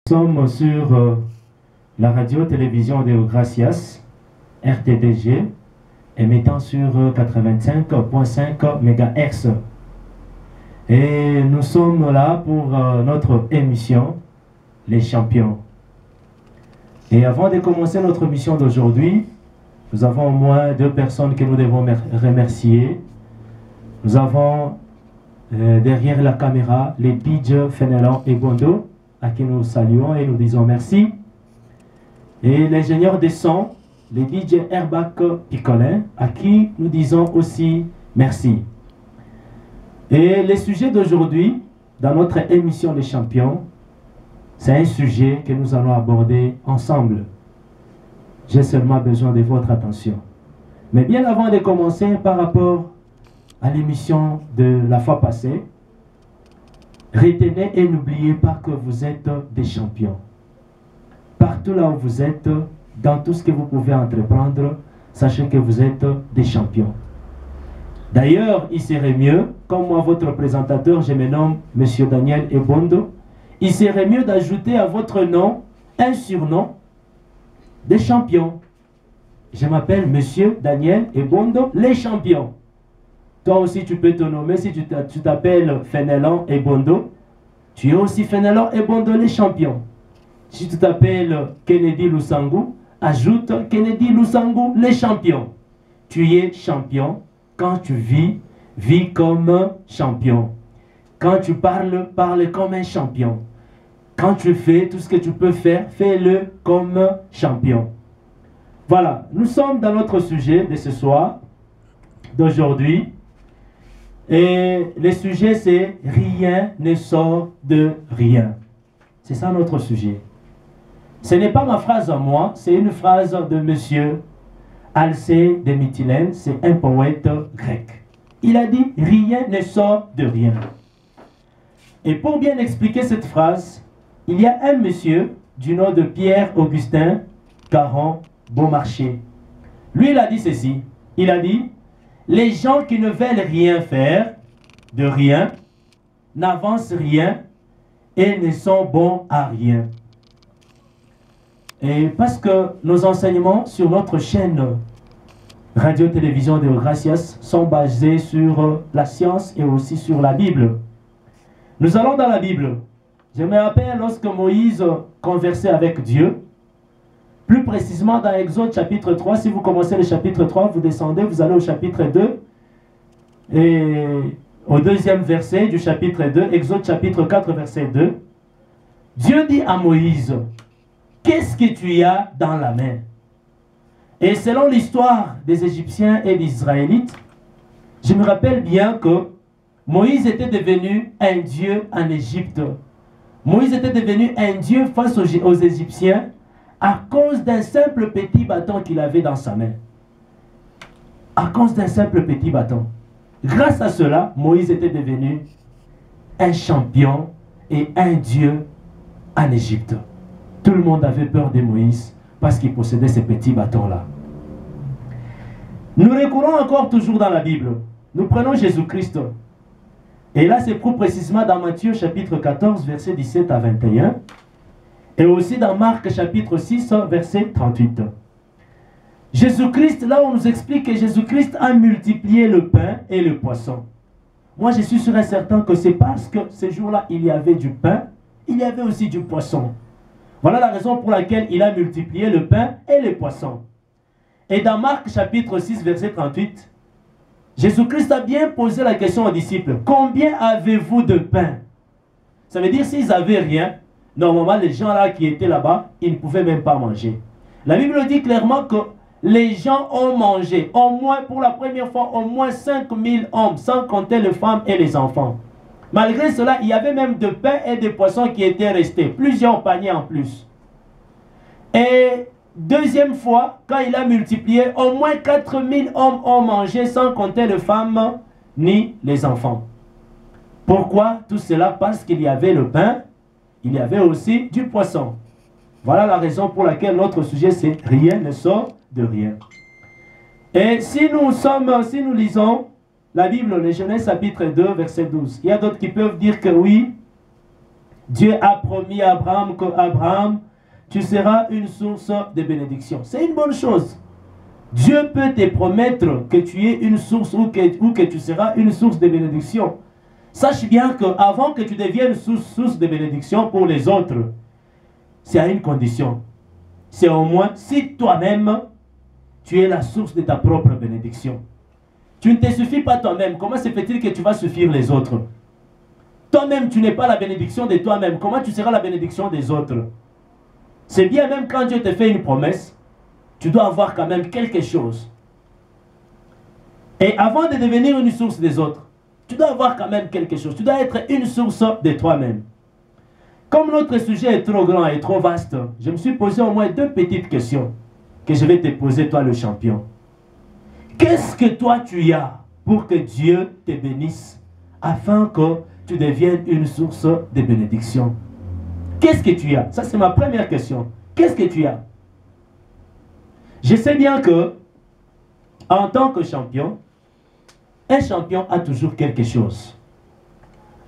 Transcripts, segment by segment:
Nous sommes sur la radio-télévision de Gracias, RTDG, émettant sur 85.5 MHz. Et nous sommes là pour notre émission, Les Champions. Et avant de commencer notre mission d'aujourd'hui, nous avons au moins deux personnes que nous devons remercier. Nous avons derrière la caméra les DJ Fénelon et Bondo, à qui nous saluons et nous disons merci. Et l'ingénieur de son, les DJ Airbag Picolin, à qui nous disons aussi merci. Et le sujet d'aujourd'hui, dans notre émission Les Champions, c'est un sujet que nous allons aborder ensemble. J'ai seulement besoin de votre attention. Mais bien avant de commencer par rapport à l'émission de la fois passée, retenez et n'oubliez pas que vous êtes des champions. Partout là où vous êtes, dans tout ce que vous pouvez entreprendre, sachez que vous êtes des champions. D'ailleurs, il serait mieux, comme moi votre présentateur, je me nomme M. Daniel Ebondo, il serait mieux d'ajouter à votre nom un surnom des champions. Je m'appelle M. Daniel Ebondo, les champions. Toi aussi tu peux te nommer, si tu t'appelles Fénelon Ebondo, tu es aussi Fénelon Ebondo, les champions. Si tu t'appelles Kennedy Lusangu, ajoute Kennedy Lusangu, les champions. Tu es champion. Quand tu vis comme un champion. Quand tu parles, parle comme un champion. Quand tu fais tout ce que tu peux faire, fais-le comme un champion. Voilà, nous sommes dans notre sujet de ce soir, d'aujourd'hui. Et le sujet c'est « Rien ne sort de rien ». C'est ça notre sujet. Ce n'est pas ma phrase à moi, c'est une phrase de monsieur Alcée de Mytilène, c'est un poète grec. Il a dit « Rien ne sort de rien ». Et pour bien expliquer cette phrase, il y a un monsieur du nom de Pierre-Augustin Caron Beaumarchais. Lui, il a dit ceci. Il a dit « Les gens qui ne veulent rien faire, de rien, n'avancent rien et ne sont bons à rien. » Et parce que nos enseignements sur notre chaîne radio-télévision de Gracias sont basés sur la science et aussi sur la Bible. Nous allons dans la Bible. Je me rappelle lorsque Moïse conversait avec Dieu, plus précisément dans Exode chapitre 3, si vous commencez le chapitre 3, vous descendez, vous allez au chapitre 2, et au deuxième verset du chapitre 2, Exode chapitre 4, verset 2, Dieu dit à Moïse, « Qu'est-ce que tu as dans la main ?» Et selon l'histoire des Égyptiens et des Israélites, je me rappelle bien que Moïse était devenu un dieu en Égypte. Moïse était devenu un dieu face aux Égyptiens à cause d'un simple petit bâton qu'il avait dans sa main. À cause d'un simple petit bâton. Grâce à cela, Moïse était devenu un champion et un dieu en Égypte. Tout le monde avait peur de Moïse parce qu'il possédait ces petits bâtons-là. Nous recourons encore toujours dans la Bible. Nous prenons Jésus-Christ. Et là, c'est plus précisément dans Matthieu chapitre 14, verset 17 à 21. Et aussi dans Marc chapitre 6, verset 38. Jésus-Christ, là on nous explique que Jésus-Christ a multiplié le pain et le poisson. Moi, je suis sûr et certain que c'est parce que ce jour-là, il y avait du pain, il y avait aussi du poisson. Voilà la raison pour laquelle il a multiplié le pain et les poissons. Et dans Marc chapitre 6, verset 38, Jésus-Christ a bien posé la question aux disciples. Combien avez-vous de pain? Ça veut dire s'ils n'avaient rien, normalement les gens là qui étaient là-bas, ils ne pouvaient même pas manger. La Bible dit clairement que les gens ont mangé, au moins pour la première fois, au moins 5000 hommes, sans compter les femmes et les enfants. Malgré cela, il y avait même de pain et de poissons qui étaient restés, plusieurs paniers en plus. Et deuxième fois, quand il a multiplié, au moins 4000 hommes ont mangé sans compter les femmes ni les enfants. Pourquoi tout cela? Parce qu'il y avait le pain, il y avait aussi du poisson. Voilà la raison pour laquelle notre sujet c'est « Rien ne sort de rien ». Et si nous lisons la Bible, le Genèse chapitre 2, verset 12, il y a d'autres qui peuvent dire que oui, Dieu a promis à Abraham qu'Abraham, tu seras une source de bénédiction. C'est une bonne chose. Dieu peut te promettre que tu es une source ou que tu seras une source de bénédiction. Sache bien qu'avant que tu deviennes source de bénédiction pour les autres, c'est à une condition. C'est au moins si toi-même, tu es la source de ta propre bénédiction. Tu ne te suffis pas toi-même. Comment se fait-il que tu vas suffire les autres? Toi-même, tu n'es pas la bénédiction de toi-même. Comment tu seras la bénédiction des autres? C'est bien, même quand Dieu te fait une promesse, tu dois avoir quand même quelque chose. Et avant de devenir une source des autres, tu dois avoir quand même quelque chose. Tu dois être une source de toi-même. Comme notre sujet est trop grand et trop vaste, je me suis posé au moins 2 petites questions que je vais te poser, toi le champion. Qu'est-ce que toi tu as pour que Dieu te bénisse afin que tu deviennes une source de bénédiction? Qu'est-ce que tu as? Ça, c'est ma première question. Qu'est-ce que tu as? Je sais bien que, en tant que champion, un champion a toujours quelque chose.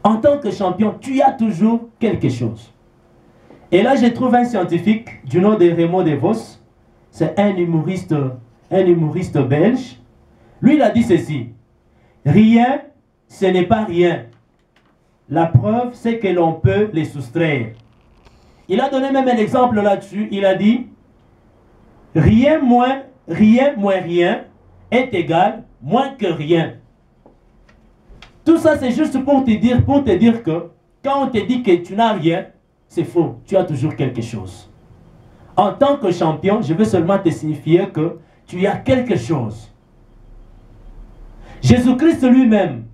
En tant que champion, tu as toujours quelque chose. Et là, je trouve un scientifique du nom de Raymond DeVos. C'est un humoriste belge. Lui, il a dit ceci. Rien, ce n'est pas rien. La preuve, c'est que l'on peut les soustraire. Il a donné même un exemple là-dessus. Il a dit, rien moins rien est égal moins que rien. Tout ça, c'est juste pour te dire que quand on te dit que tu n'as rien, c'est faux. Tu as toujours quelque chose. En tant que champion, je veux seulement te signifier que tu as quelque chose. Jésus-Christ lui-même,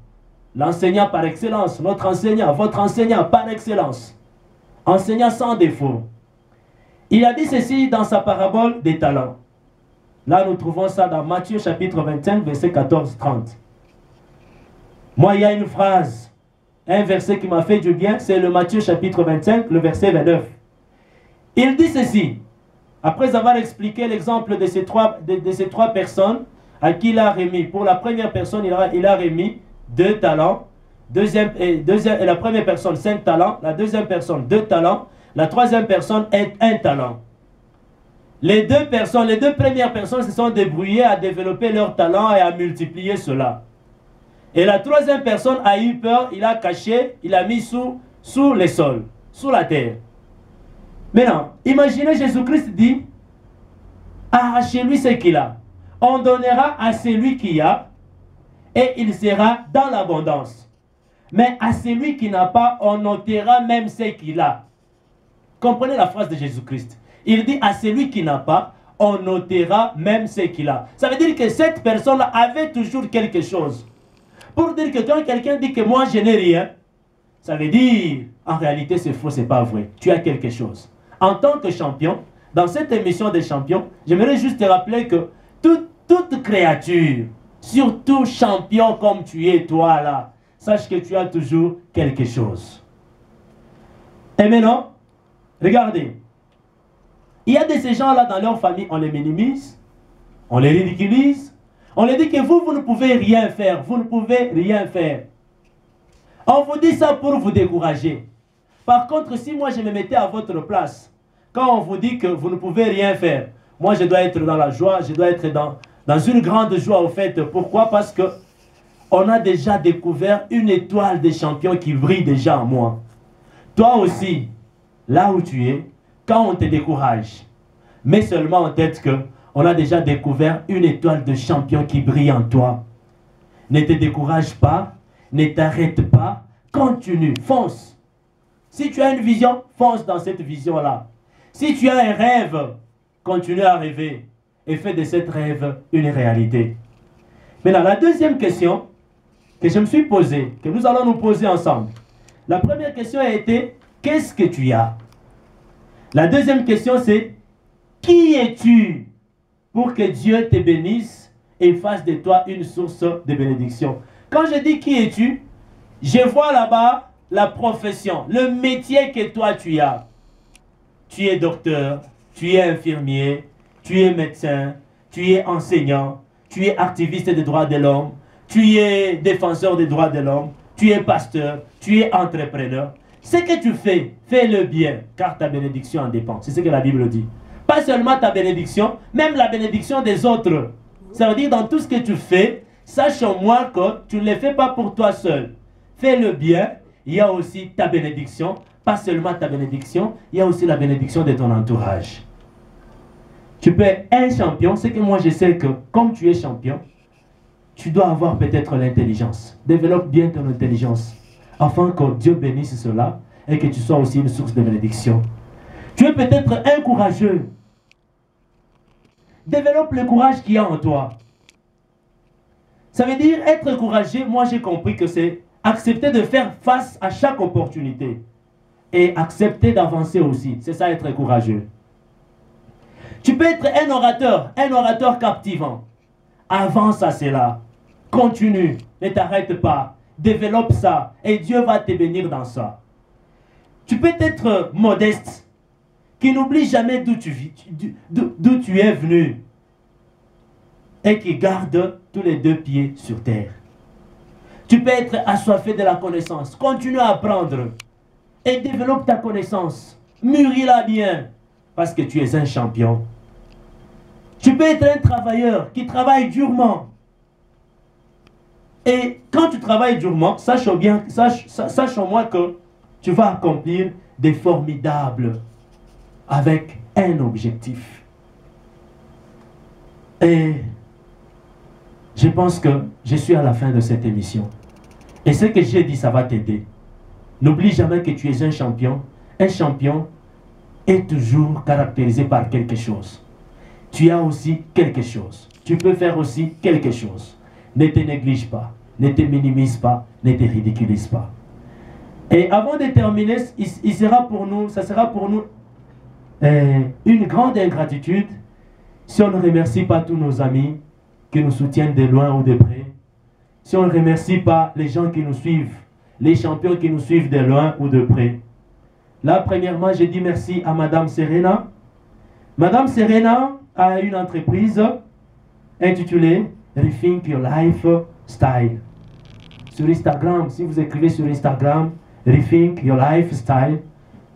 l'enseignant par excellence, notre enseignant, votre enseignant par excellence, enseignant sans défaut, il a dit ceci dans sa parabole des talents. Là, nous trouvons ça dans Matthieu chapitre 25, verset 14-30. Moi, il y a une phrase, un verset qui m'a fait du bien, c'est le Matthieu chapitre 25, le verset 29. Il dit ceci, après avoir expliqué l'exemple de ces trois personnes à qui il a remis. Pour la première personne, il a remis 2 talents. Et la première personne, 5 talents. La deuxième personne, 2 talents. La troisième personne, 1 talent. Les deux premières personnes se sont débrouillées à développer leur talent et à multiplier cela. Et la troisième personne a eu peur, il a caché, il a mis sous le sol, sous la terre. Maintenant, imaginez Jésus-Christ dit, arrachez-lui ce qu'il a. On donnera à celui qui a et il sera dans l'abondance. Mais à celui qui n'a pas, on ôtera même ce qu'il a. Comprenez la phrase de Jésus-Christ. Il dit à celui qui n'a pas, on ôtera même ce qu'il a. Ça veut dire que cette personne avait toujours quelque chose. Pour dire que quand quelqu'un dit que moi je n'ai rien, ça veut dire, en réalité c'est faux, c'est pas vrai. Tu as quelque chose. En tant que champion, dans cette émission des champions, j'aimerais juste te rappeler que toute créature, surtout champion comme tu es toi là, sache que tu as toujours quelque chose. Et maintenant, regardez. Il y a de ces gens-là dans leur famille, on les minimise, on les ridiculise, on leur dit que vous ne pouvez rien faire, vous ne pouvez rien faire. On vous dit ça pour vous décourager. Par contre, si moi je me mettais à votre place, quand on vous dit que vous ne pouvez rien faire, moi je dois être dans la joie, je dois être dans une grande joie au fait. Pourquoi? Parce que on a déjà découvert une étoile des champions qui brille déjà en moi. Toi aussi, là où tu es, quand on te décourage, mets seulement en tête que on a déjà découvert une étoile de champion qui brille en toi. Ne te décourage pas, ne t'arrête pas, continue, fonce. Si tu as une vision, fonce dans cette vision-là. Si tu as un rêve, continue à rêver et fais de cette rêve une réalité. Maintenant, la deuxième question que je me suis posée, que nous allons nous poser ensemble. La première question a été, qu'est-ce que tu as? La deuxième question c'est, qui es-tu pour que Dieu te bénisse et fasse de toi une source de bénédiction? Quand je dis qui es-tu, je vois là-bas la profession, le métier que toi tu as. Tu es docteur, tu es infirmier, tu es médecin, tu es enseignant, tu es activiste des droits de l'homme, tu es défenseur des droits de l'homme, tu es pasteur, tu es entrepreneur. ce que tu fais, fais-le bien, car ta bénédiction en dépend. C'est ce que la Bible dit. Pas seulement ta bénédiction, même la bénédiction des autres. Ça veut dire dans tout ce que tu fais, sache au moins que tu ne le fais pas pour toi seul. Fais-le bien, il y a aussi ta bénédiction. Pas seulement ta bénédiction, il y a aussi la bénédiction de ton entourage. Tu peux être un champion, c'est que moi je sais que comme tu es champion, tu dois avoir peut-être l'intelligence. Développe bien ton intelligence, afin que Dieu bénisse cela et que tu sois aussi une source de bénédiction. Tu es peut-être un courageux. Développe le courage qu'il y a en toi. Ça veut dire être courageux, moi j'ai compris que c'est accepter de faire face à chaque opportunité. Et accepter d'avancer aussi. C'est ça être courageux. Tu peux être un orateur captivant. Avance à cela. Continue. Ne t'arrête pas. Développe ça. Et Dieu va te bénir dans ça. Tu peux être modeste. Qui n'oublie jamais d'où tu es venu. Et qui garde tous les deux pieds sur terre. Tu peux être assoiffé de la connaissance. Continue à apprendre. Et développe ta connaissance. Mûris-la bien. Parce que tu es un champion. Tu peux être un travailleur qui travaille durement. Et quand tu travailles durement, sache au moins que tu vas accomplir des formidables avec un objectif. Et je pense que je suis à la fin de cette émission. Et ce que j'ai dit, ça va t'aider. N'oublie jamais que tu es un champion. Un champion est toujours caractérisé par quelque chose. Tu as aussi quelque chose. Tu peux faire aussi quelque chose. Ne te néglige pas. Ne te minimise pas. Ne te ridiculise pas. Et avant de terminer, ça sera pour nous une grande ingratitude si on ne remercie pas tous nos amis qui nous soutiennent de loin ou de près. Si on ne remercie pas les gens qui nous suivent, les champions qui nous suivent de loin ou de près. Là, premièrement, je dis merci à Madame Serena. Madame Serena a une entreprise intitulée Rethink Your Life Style. Sur Instagram, si vous écrivez sur Instagram Rethink Your Life Style,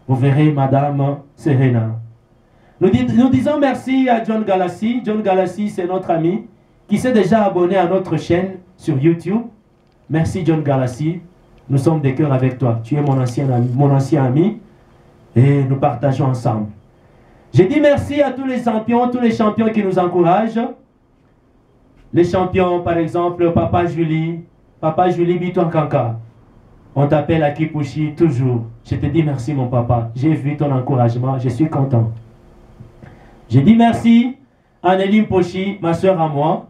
vous verrez Madame Serena. Nous disons merci à John Galassi. John Galassi, c'est notre ami qui s'est déjà abonné à notre chaîne sur YouTube. Merci John Galassi. Nous sommes de cœur avec toi. Tu es mon ancien ami et nous partageons ensemble. Je dis merci à tous les champions qui nous encouragent. Les champions, par exemple, Papa Julie Bitouankanka. On t'appelle à Kipushi toujours. Je te dis merci mon papa. J'ai vu ton encouragement, je suis content. Je dis merci à Nelly Pochi, ma soeur à moi.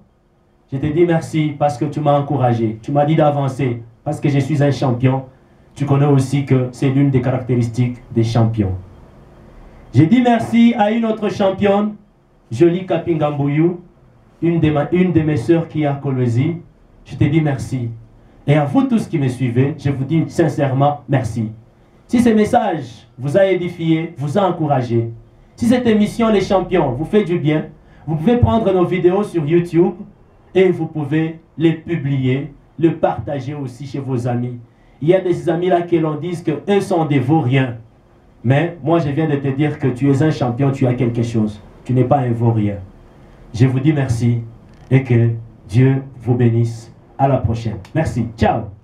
Je te dis merci parce que tu m'as encouragé. Tu m'as dit d'avancer parce que je suis un champion. Tu connais aussi que c'est l'une des caractéristiques des champions. Je dis merci à une autre championne, Jolie Kapingambouyou, une de mes soeurs qui est à Kolwezi. Je te dis merci. Et à vous tous qui me suivez, je vous dis sincèrement merci. Si ce message vous a édifié, vous a encouragé, si cette émission Les Champions vous fait du bien, vous pouvez prendre nos vidéos sur YouTube et vous pouvez les publier, le partager aussi chez vos amis. Il y a des amis là qui l'on disent qu'eux sont des vauriens. Mais moi je viens de te dire que tu es un champion, tu as quelque chose. Tu n'es pas un vaurien. Je vous dis merci et que Dieu vous bénisse. À la prochaine. Merci. Ciao.